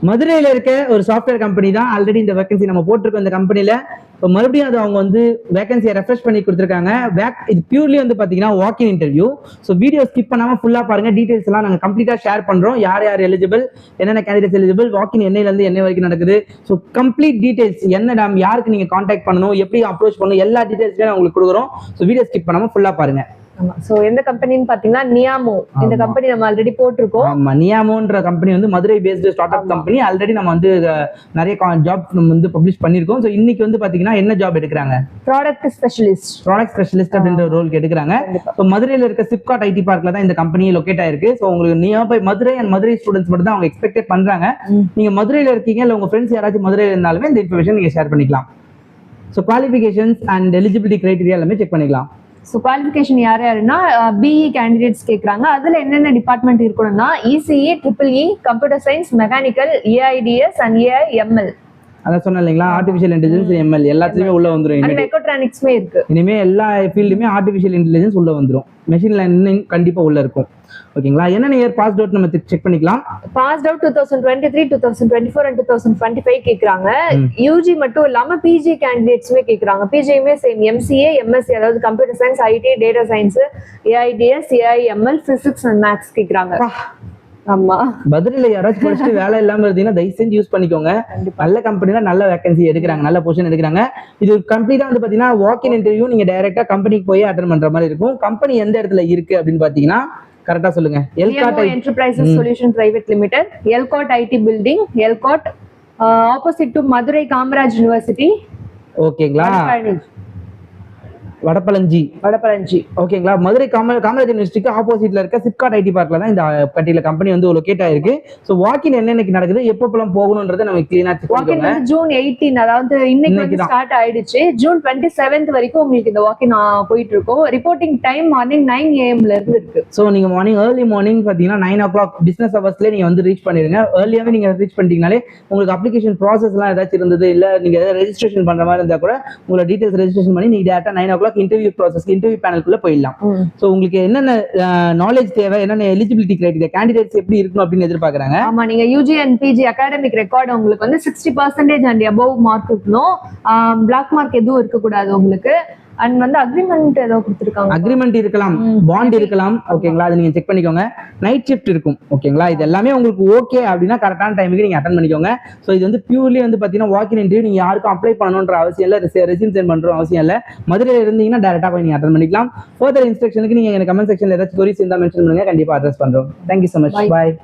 மதுரையில இருக்க ஒரு சாஃப்ட்வேர் கம்பெனி தான் ஆல்ரெடி இந்த வேகன்சி நம்ம போட்டிருக்கோம் இந்த கம்பெனில. இப்போ மறுபடியும் அது அவங்க வந்து வேகன்சியை ரெஃப்ரெஷ் பண்ணி கொடுத்துருக்காங்க. இது பியூர்லி வந்து பாத்தீங்கன்னா walking interview. So video skip பண்ணாம ஃபுல்லா பாருங்க. டீடைல்ஸ் எல்லாம் நாங்கள் கம்ப்ளீட்டா ஷேர் பண்றோம். யார் யார் எலிஜிபிள், என்னென்ன கேண்டிடேட்ஸ் எலிஜிபிள், வாக்கிங் என்னையில இருந்து என்ன வரைக்கும் நடக்குது, ஸோ கம்ப்ளீட் டீடைல்ஸ், என்ன டேம், யாருக்கு நீங்க கான்டாக்ட் பண்ணணும், எப்படி அப்ரோச் பண்ணணும், எல்லா டீடைல்ஸுமே நான் உங்களுக்கு கொடுக்குறோம். ஸோ வீடியோ ஸ்கிப் பண்ணாம ஃபுல்லா பாருங்க. சோ எந்த கம்பெனின்னு பாத்தீங்கன்னா நியாமோ. இந்த கம்பெனி நம்ம ஆல்ரெடி போட்டிருக்கோம். ஆமா, நியாமோன்ற கம்பெனி வந்து Madurai based start up company. Already நம்ம வந்து நிறைய ஜாப் நம்ம வந்து பப்ளிஷ் பண்ணிருக்கோம். சோ இன்னைக்கு வந்து பாத்தீங்கன்னா என்ன ஜாப் எடுக்கிறாங்க, ப்ராடக்ட் ஸ்பெஷலிஸ்ட் அப்படின்ற ரோலுக்கு எடுக்கிறாங்க. சோ மதுரையில இருக்க சிப்காட் ஐடி பார்க்ல தான் இந்த கம்பெனி லொகேட் ஆயிருக்கு. சோ உங்களுக்கு nearby Madurai and Madurai students மட்டும் தான் அவங்க எக்ஸ்பெக்ட் பண்றாங்க. நீங்க மதுரையில இருக்கீங்க இல்ல உங்க ஃப்ரெண்ட்ஸ் யாராச்சும் மதுரையில இருந்தாலுமே இந்த இன்ஃபர்மேஷன் நீங்க ஷேர் பண்ணிக்கலாம். So qualifications and eligibility criteria எல்லாமே செக் பண்ணிக்கலாம். ஸோ குவாலிஃபிகேஷன் யாருன்னா பிஇ கேண்டிடேட்ஸ் கேட்குறாங்க. அதில் என்னென்ன டிபார்ட்மெண்ட் இருக்கணும்னா ECE, triple E, computer science, mechanical, AIDS and AIML. அதான் சொன்னேன் இல்லைங்களா, ஆர்டிஃபிஷியல் இன்டெலிஜென்ஸ், எம்எல் எல்லாத்துலயுமே உள்ள வந்துடும். மெக்காட்ரானிக்ஸ்மே இருக்கு. இனிமே எல்லா ஃபீல்டுமே ஆர்டிஃபிஷியல் இன்டெலிஜென்ஸ் உள்ள வந்துடும். மெஷின் லேர்னிங் கண்டிப்பா உள்ள இருக்கும். ஓகேங்களா, என்னென்ன இயர் பாஸ்ட் அவுட் நம்ம செக் பண்ணிக்கலாம். பாஸ்ட் அவுட் 2023, 2024 and 2025 கேக்குறாங்க. யூஜி மட்டும் இல்லாம பிஜி கேண்டிடேட்ஸ்மே கேக்குறாங்க. பிஜியுமே சேம் எம்சிஏ, எம்எஸ்சி, அதாவது computer science, IT, data science, AIDS, AIML, physics and maths கேக்குறாங்க. ஆமா, பதில யாராச்சும் படிச்சுட்டு வேலை இல்லாம இருந்தீங்கன்னா தயவு செஞ்சு யூஸ் பண்ணிக்கோங்க. நல்ல கம்பெனில நல்ல வேகன்சி எடுக்கிறாங்க, நல்ல பொசிஷன் எடுக்கிறாங்க. இது கம்ப்ளீட்டா வந்து பாத்தீங்கன்னா வாக்-இன் இன்டர்வியூ. நீங்க டைரக்டா கம்பெனிக்கு போய் அட்டெண்ட் பண்ற மாதிரி இருக்கும். கம்பெனி எந்த இடத்துல இருக்கு அப்படின்னு பாத்தீங்கன்னா கரெக்டா சொல்லுங்க. ELCOT enterprises solution private limited, ELCOT ID building, ELCOT opposite to Madurai Kamaraj university. ஓகேங்களா, வடபழஞ்சி. ஓகேங்களா, மதுரை காமராஜ் யூனிவர்சிட்டிக்கு ஆப்போசிட்ல இருக்க சிப்காட் ஐடி பார்க்ல தான் இந்த பர்டிகுலர் கம்பெனி வந்து லொகேட் ஆயிருக்கு. சோ வாக்கின் என்னன்னைக்கு நடக்குது, எப்பப்பலாம் போகணும்ன்றதை நம்ம கிளீனா செக் பண்ணிக்கோங்க. ஜூன் 18, அதாவது இன்னைக்கு ஸ்டார்ட் ஆயிடுச்சு. ஜூன் 27 வரைக்கும் உங்களுக்கு இந்த வாக்கின் போயிட்டு இருக்கும். ரிப்போர்ட்டிங் டைம் மார்னிங் 9 AM ல இருந்து இருக்கு. சோ நீங்க ஏர்லி மார்னிங் பாத்தீங்கன்னா 9 o'clock பிசினஸ் ஹவர்ஸ்ல நீங்க வந்து ரீச் பண்ணிருங்க. ஏர்லியாவே நீங்க ரீச் பண்ணிட்டீங்கனாலே உங்களுக்கு அப்ளிகேஷன் ப்ராசஸ் எல்லாம் ஏதாச்சும் இருந்தது, இல்ல நீங்க ஏதாவது ரெஜிஸ்ட்ரேஷன் பண்ற மாதிரி இருந்தா கூட உங்களோட டீடைல்ஸ் ரெஜிஸ்ட்ரேஷன் பண்ணி நீங்க டேரக்டா 9 o'clock இன்டர்வியூ ப்ராசஸ், இன்டர்வியூ பேனலுக்குள்ள போயிடலாம். சோ உங்களுக்கு என்னென்ன நாலேஜ் தேவை, என்னென்ன எலிஜிபிலிட்டி கிரைட்டீரியா, கேண்டிடேட்ஸ் எப்படி இருக்கணும் அப்படின்னு எதிர்பார்க்கறாங்க. ஆமா, நீங்க UG and PG academic record உங்களுக்கு வந்து 60% அண்ட் அபவ் மார்க் இருக்கணும். பிளாக் மார்க் எதுவும் இருக்க கூடாது உங்களுக்கு. அண்ட் வந்து அக்ரிமெண்ட் ஏதோ கொடுத்துருக்காங்க. அக்ரிமெண்ட் இருக்கலாம், பாண்ட் இருக்கலாம். ஓகேங்களா, அதை நீங்க செக் பண்ணிக்கோங்க. நைட் ஷிஃப்ட் இருக்கும். ஓகேங்களா, இது எல்லாமே உங்களுக்கு ஓகே அப்படின்னா கரெக்டான டைமுக்கு நீங்க அட்டன் பண்ணிக்கோங்க. ஸோ இது வந்து பியூர்லி வந்து பாத்தீங்கன்னா வாக்கின் இன்டர்வியூ. நீங்க யாருக்கும் அப்ளை பண்ணணுன்ற அவசியம் இல்லை, ரெஸ்யூம் சென்ட் பண்ற அவசியம் இல்லை. மதுரையில இருந்தீங்கன்னா டேரக்டா போய் நீங்க அட்டன் பண்ணிக்கலாம். ஃபர்தர் இன்ஸ்ட்ரக்ஷனுக்கு நீங்க கமெண்ட் செக்ஷன்ல ஏதாச்சும் கொரிஸ் இருந்தா மென்ஷன் பண்ணுங்க, கண்டிப்பா அட்ரஸ் பண்றோம். Thank you so much. Bye.